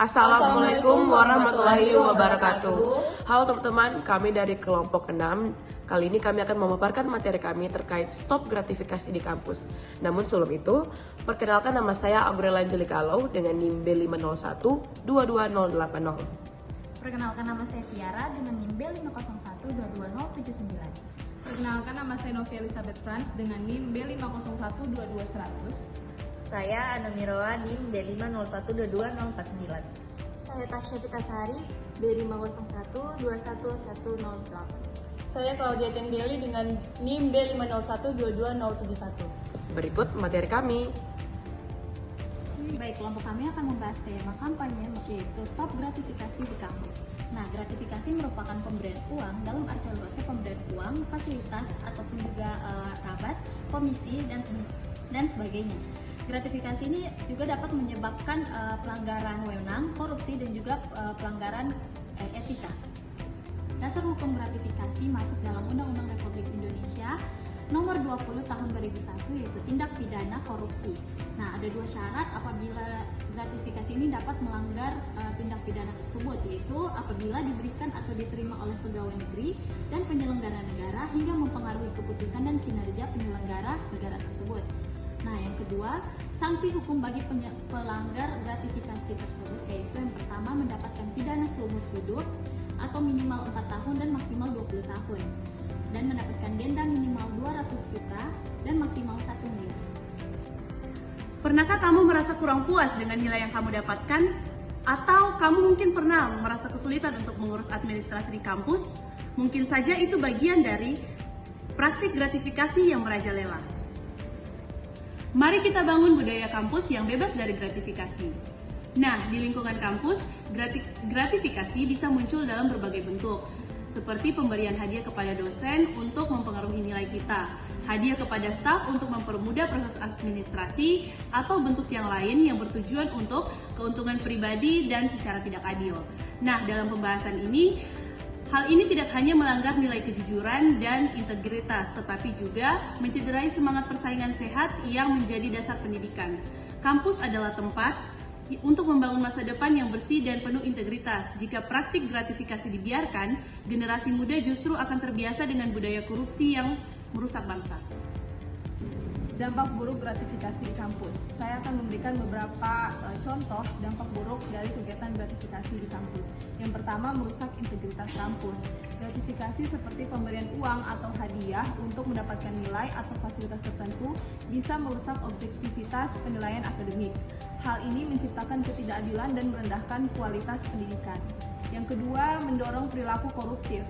Assalamualaikum warahmatullahi wabarakatuh. Halo teman-teman, kami dari kelompok 6. Kali ini kami akan memaparkan materi kami terkait stop gratifikasi di kampus. Namun sebelum itu, perkenalkan nama saya Aurela Angelikalau dengan NIM B501 22080. Perkenalkan nama saya Tiara dengan NIM B501 22079. Perkenalkan nama saya Novia Elizabeth Franz dengan NIM B501 22100. Saya Ana Miroa NIM B501 22049. Saya Tasya Pitasari B501 21108. Saya Claudia Tenggeli dengan NIM B501 22071. Berikut materi kami. Baik, kelompok kami akan membahas tema kampanye yaitu stop gratifikasi di kampus. Nah, gratifikasi merupakan pemberian uang dalam arti luasnya pemberian uang, fasilitas ataupun juga rabat, komisi dan sebagainya. Gratifikasi ini juga dapat menyebabkan pelanggaran wewenang, korupsi dan juga pelanggaran etika. Dasar hukum gratifikasi masuk dalam Undang-Undang Republik Indonesia Nomor 20 Tahun 2001 yaitu tindak pidana korupsi. Nah, ada dua syarat apabila gratifikasi ini dapat melanggar tindak pidana tersebut, yaitu apabila diberikan atau diterima oleh pegawai negeri dan penyelenggara negara hingga mempengaruhi keputusan dan kinerja penyelenggara negara tersebut. Nah, yang kedua, sanksi hukum bagi pelanggar gratifikasi tersebut yaitu yang pertama mendapatkan pidana seumur hidup atau minimal 4 tahun dan maksimal 20 tahun dan mendapatkan denda minimal 200 juta dan maksimal 1 miliar. Pernahkah kamu merasa kurang puas dengan nilai yang kamu dapatkan? Atau kamu mungkin pernah merasa kesulitan untuk mengurus administrasi di kampus? Mungkin saja itu bagian dari praktik gratifikasi yang merajalela. Mari kita bangun budaya kampus yang bebas dari gratifikasi. Nah, di lingkungan kampus, gratifikasi bisa muncul dalam berbagai bentuk, seperti pemberian hadiah kepada dosen untuk mempengaruhi nilai kita, hadiah kepada staf untuk mempermudah proses administrasi, atau bentuk yang lain yang bertujuan untuk keuntungan pribadi dan secara tidak adil. Nah, dalam pembahasan ini, hal ini tidak hanya melanggar nilai kejujuran dan integritas, tetapi juga mencederai semangat persaingan sehat yang menjadi dasar pendidikan. Kampus adalah tempat untuk membangun masa depan yang bersih dan penuh integritas. Jika praktik gratifikasi dibiarkan, generasi muda justru akan terbiasa dengan budaya korupsi yang merusak bangsa. Dampak buruk gratifikasi di kampus. Saya akan memberikan beberapa contoh dampak buruk dari kegiatan gratifikasi di kampus. Yang pertama, merusak integritas kampus. Gratifikasi seperti pemberian uang atau hadiah untuk mendapatkan nilai atau fasilitas tertentu bisa merusak objektivitas penilaian akademik. Hal ini menciptakan ketidakadilan dan merendahkan kualitas pendidikan. Yang kedua, mendorong perilaku koruptif.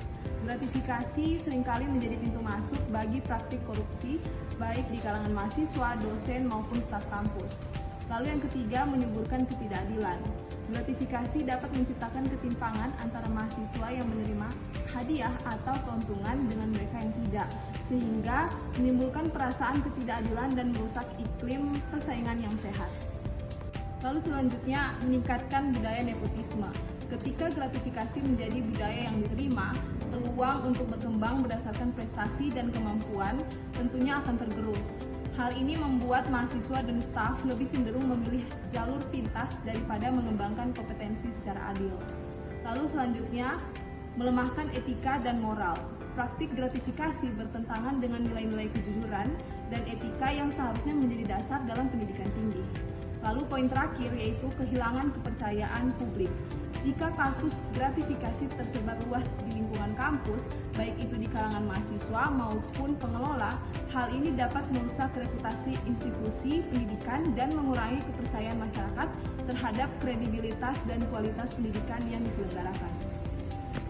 Gratifikasi seringkali menjadi pintu masuk bagi praktik korupsi, baik di kalangan mahasiswa, dosen, maupun staf kampus. Lalu yang ketiga, menyuburkan ketidakadilan. Gratifikasi dapat menciptakan ketimpangan antara mahasiswa yang menerima hadiah atau keuntungan dengan mereka yang tidak, sehingga menimbulkan perasaan ketidakadilan dan merusak iklim persaingan yang sehat. Lalu selanjutnya, meningkatkan budaya nepotisme. Ketika gratifikasi menjadi budaya yang diterima, peluang untuk berkembang berdasarkan prestasi dan kemampuan tentunya akan tergerus. Hal ini membuat mahasiswa dan staf lebih cenderung memilih jalur pintas daripada mengembangkan kompetensi secara adil. Lalu selanjutnya, melemahkan etika dan moral. Praktik gratifikasi bertentangan dengan nilai-nilai kejujuran dan etika yang seharusnya menjadi dasar dalam pendidikan tinggi. Lalu poin terakhir yaitu kehilangan kepercayaan publik. Jika kasus gratifikasi tersebar luas di lingkungan kampus, baik itu di kalangan mahasiswa maupun pengelola, hal ini dapat merusak reputasi institusi pendidikan dan mengurangi kepercayaan masyarakat terhadap kredibilitas dan kualitas pendidikan yang diselenggarakan.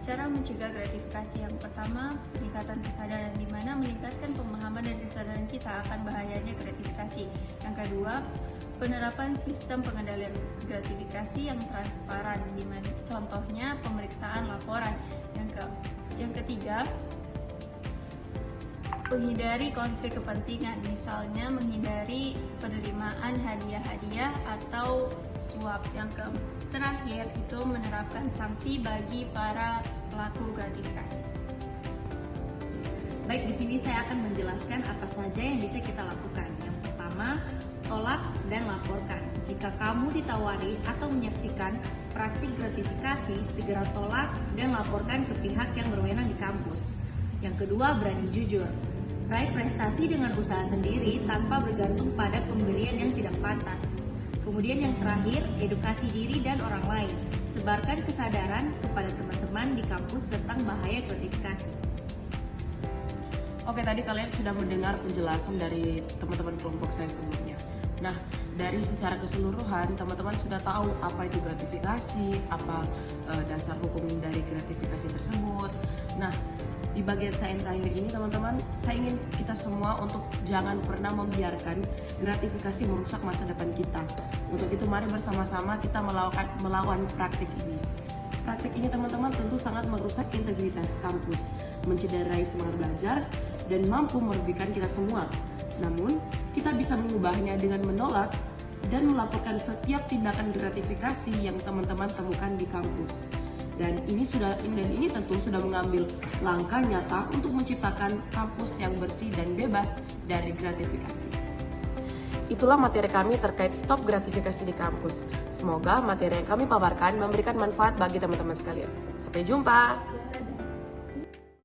Cara mencegah gratifikasi yang pertama, peningkatan kesadaran, di mana meningkatkan pemahaman dan kesadaran kita akan bahayanya gratifikasi. Yang kedua, penerapan sistem pengendalian gratifikasi yang transparan, di mana contohnya pemeriksaan laporan. Yang ketiga, menghindari konflik kepentingan, misalnya menghindari penerimaan hadiah-hadiah atau suap. Yang terakhir itu menerapkan sanksi bagi para pelaku gratifikasi. Baik, di sini saya akan menjelaskan apa saja yang bisa kita lakukan. Yang pertama, tolak dan laporkan. Jika kamu ditawari atau menyaksikan praktik gratifikasi, segera tolak dan laporkan ke pihak yang berwenang di kampus. Yang kedua, berani jujur. Raih prestasi dengan usaha sendiri tanpa bergantung pada pemberian yang tidak pantas. Kemudian yang terakhir, edukasi diri dan orang lain. Sebarkan kesadaran kepada teman-teman di kampus tentang bahaya gratifikasi. Oke, tadi kalian sudah mendengar penjelasan dari teman-teman kelompok saya sebelumnya. Nah, dari secara keseluruhan, teman-teman sudah tahu apa itu gratifikasi, apa dasar hukum dari gratifikasi tersebut. Nah, di bagian saya yang terakhir ini, teman-teman, saya ingin kita semua untuk jangan pernah membiarkan gratifikasi merusak masa depan kita. Untuk itu, mari bersama-sama kita melawan praktik ini. Praktik ini, teman-teman, tentu sangat merusak integritas kampus, mencederai semangat belajar, dan mampu merugikan kita semua. Namun, kita bisa mengubahnya dengan menolak dan melaporkan setiap tindakan gratifikasi yang teman-teman temukan di kampus. Dan ini tentu sudah mengambil langkah nyata untuk menciptakan kampus yang bersih dan bebas dari gratifikasi. Itulah materi kami terkait stop gratifikasi di kampus. Semoga materi yang kami paparkan memberikan manfaat bagi teman-teman sekalian. Sampai jumpa.